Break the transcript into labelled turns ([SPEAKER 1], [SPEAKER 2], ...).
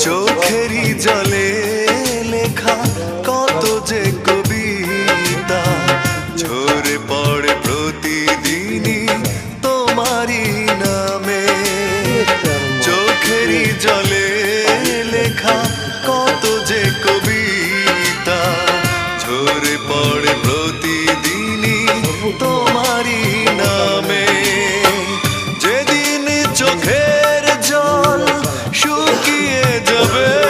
[SPEAKER 1] চোখেরই জলে লেখা কত যে কবিতা ঝরে পড়ে প্রতিদিনই তোমারই নামে। চোখেরই জলে লেখা কত যে কবিতা ঝরে পড়ে প্রতিদিনই তোমারই নামে। যেদিন চোখের জল শুকিয়ে যাবে